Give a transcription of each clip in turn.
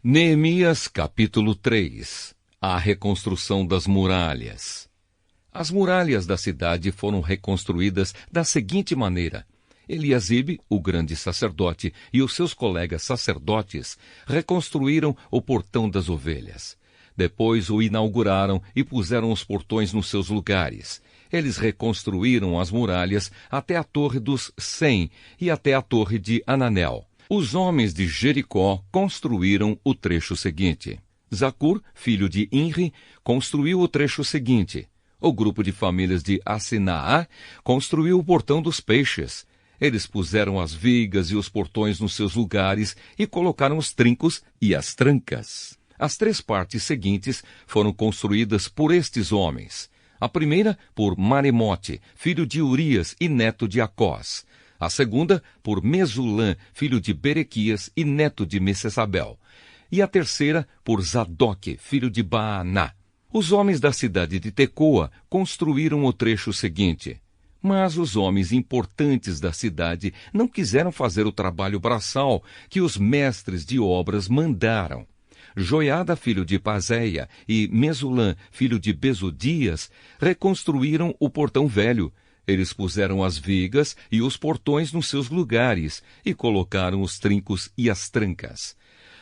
Neemias capítulo 3. A reconstrução das muralhas. As muralhas da cidade foram reconstruídas da seguinte maneira. Eliasibe, o grande sacerdote, e os seus colegas sacerdotes reconstruíram o portão das ovelhas. Depois o inauguraram e puseram os portões nos seus lugares. Eles reconstruíram as muralhas até a Torre dos 100 e até a Torre de Ananel. Os homens de Jericó construíram o trecho seguinte. Zacur, filho de Inri, construiu o trecho seguinte. O grupo de famílias de Assinaá construiu o portão dos peixes. Eles puseram as vigas e os portões nos seus lugares e colocaram os trincos e as trancas. As 3 partes seguintes foram construídas por estes homens. A primeira por Maremote, filho de Urias e neto de Acós. A segunda por Mesulã, filho de Berequias e neto de Messesabel. E a terceira por Zadok, filho de Baaná. Os homens da cidade de Tecoa construíram o trecho seguinte. Mas os homens importantes da cidade não quiseram fazer o trabalho braçal que os mestres de obras mandaram. Joiada, filho de Pazéia, e Mesulã, filho de Besodias, reconstruíram o portão velho. Eles puseram as vigas e os portões nos seus lugares e colocaram os trincos e as trancas.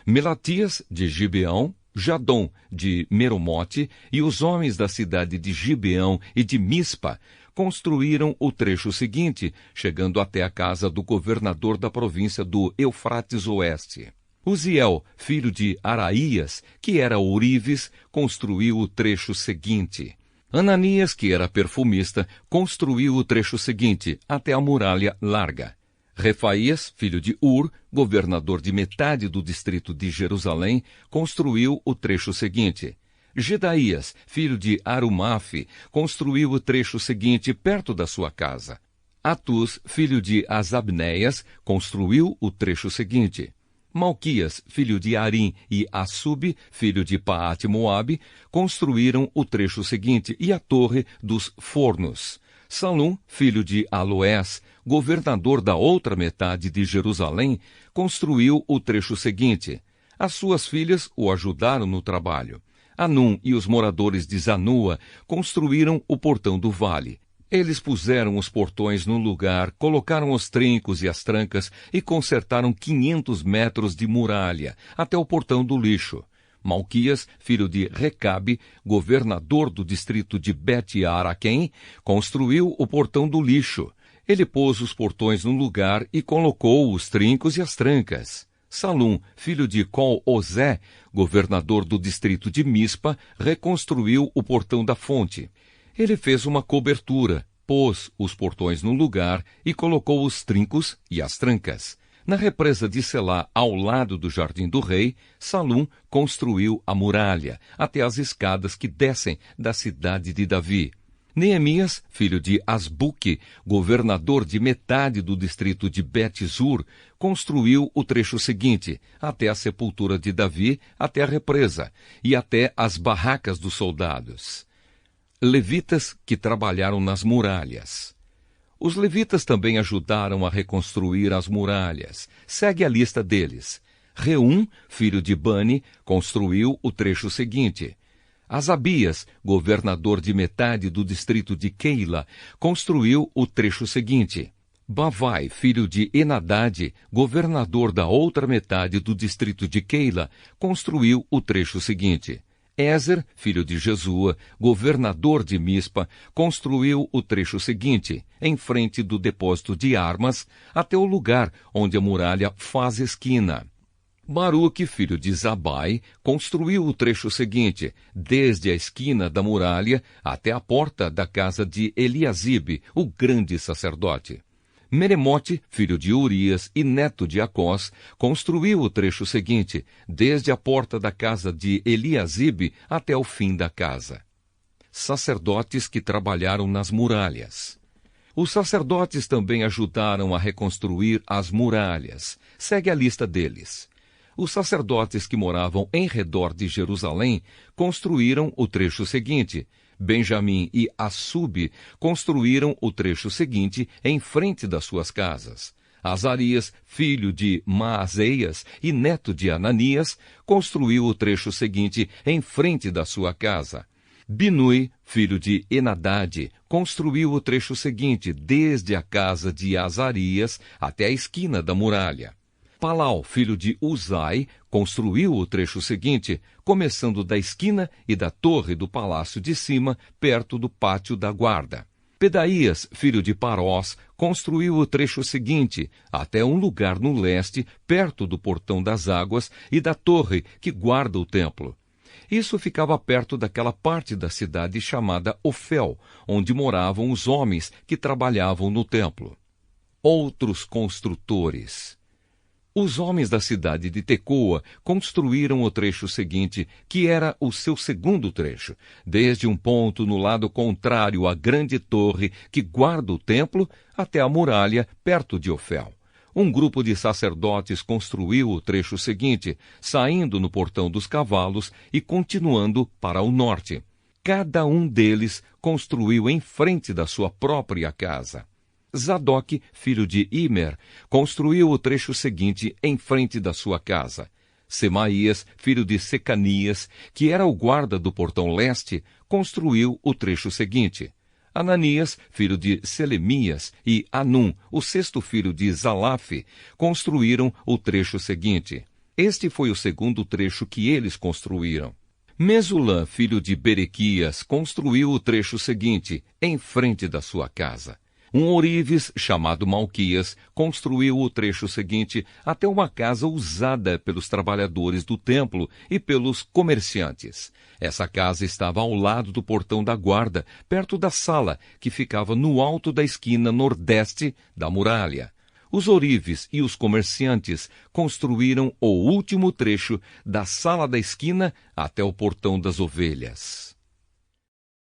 Melatias, de Gibeão, Jadom, de Meromote, e os homens da cidade de Gibeão e de Mispa construíram o trecho seguinte, chegando até a casa do governador da província do Eufrates Oeste. Uziel, filho de Araías, que era ourives, construiu o trecho seguinte. Ananias, que era perfumista, construiu o trecho seguinte, até a muralha larga. Refaías, filho de Ur, governador de metade do distrito de Jerusalém, construiu o trecho seguinte. Gedaías, filho de Arumafe, construiu o trecho seguinte perto da sua casa. Atus, filho de Asabneias, construiu o trecho seguinte. Malquias, filho de Arim, e Assub, filho de Paate-Moabe, construíram o trecho seguinte e a torre dos fornos. Salum, filho de Aloés, governador da outra metade de Jerusalém, construiu o trecho seguinte. As suas filhas o ajudaram no trabalho. Anum e os moradores de Zanua construíram o portão do vale. Eles puseram os portões no lugar, colocaram os trincos e as trancas e consertaram 500 metros de muralha, até o portão do lixo. Malquias, filho de Recabe, governador do distrito de Bet-Araquém, construiu o portão do lixo. Ele pôs os portões no lugar e colocou os trincos e as trancas. Salum, filho de Col-Ozé, governador do distrito de Mispa, reconstruiu o portão da fonte. Ele fez uma cobertura, pôs os portões no lugar e colocou os trincos e as trancas. Na represa de Selá, ao lado do jardim do rei, Salum construiu a muralha, até as escadas que descem da cidade de Davi. Neemias, filho de Asbuque, governador de metade do distrito de Bet-Zur, construiu o trecho seguinte, até a sepultura de Davi, até a represa, e até as barracas dos soldados. Levitas que trabalharam nas muralhas. Os levitas também ajudaram a reconstruir as muralhas. Segue a lista deles. Reum, filho de Bani, construiu o trecho seguinte. Asabias, governador de metade do distrito de Keila, construiu o trecho seguinte. Bavai, filho de Enadade, governador da outra metade do distrito de Keila, construiu o trecho seguinte. Ézer, filho de Jesua, governador de Mispa, construiu o trecho seguinte, em frente do depósito de armas, até o lugar onde a muralha faz esquina. Baruque, filho de Zabai, construiu o trecho seguinte, desde a esquina da muralha até a porta da casa de Eliasibe, o grande sacerdote. Meremote, filho de Urias e neto de Acós, construiu o trecho seguinte, desde a porta da casa de Eliasibe até o fim da casa. Sacerdotes que trabalharam nas muralhas. Os sacerdotes também ajudaram a reconstruir as muralhas. Segue a lista deles. Os sacerdotes que moravam em redor de Jerusalém construíram o trecho seguinte. Benjamim e Assub construíram o trecho seguinte em frente das suas casas. Azarias, filho de Maazéias e neto de Ananias, construiu o trecho seguinte em frente da sua casa. Binui, filho de Enadade, construiu o trecho seguinte desde a casa de Azarias até a esquina da muralha. Palau, filho de Uzai, construiu o trecho seguinte, começando da esquina e da torre do palácio de cima, perto do pátio da guarda. Pedaías, filho de Parós, construiu o trecho seguinte, até um lugar no leste, perto do portão das águas e da torre que guarda o templo. Isso ficava perto daquela parte da cidade chamada Ofel, onde moravam os homens que trabalhavam no templo. Outros construtores. Os homens da cidade de Tecoa construíram o trecho seguinte, que era o seu segundo trecho, desde um ponto no lado contrário à grande torre que guarda o templo até a muralha perto de Ofel. Um grupo de sacerdotes construiu o trecho seguinte, saindo no portão dos cavalos e continuando para o norte. Cada um deles construiu em frente da sua própria casa. Zadok, filho de Imer, construiu o trecho seguinte em frente da sua casa. Semaías, filho de Secanias, que era o guarda do portão leste, construiu o trecho seguinte. Ananias, filho de Selemias, e Anum, o sexto filho de Zalaf, construíram o trecho seguinte. Este foi o segundo trecho que eles construíram. Mesulã, filho de Berequias, construiu o trecho seguinte, em frente da sua casa. Um ourives, chamado Malquias, construiu o trecho seguinte até uma casa usada pelos trabalhadores do templo e pelos comerciantes. Essa casa estava ao lado do portão da guarda, perto da sala, que ficava no alto da esquina nordeste da muralha. Os ourives e os comerciantes construíram o último trecho da sala da esquina até o portão das ovelhas.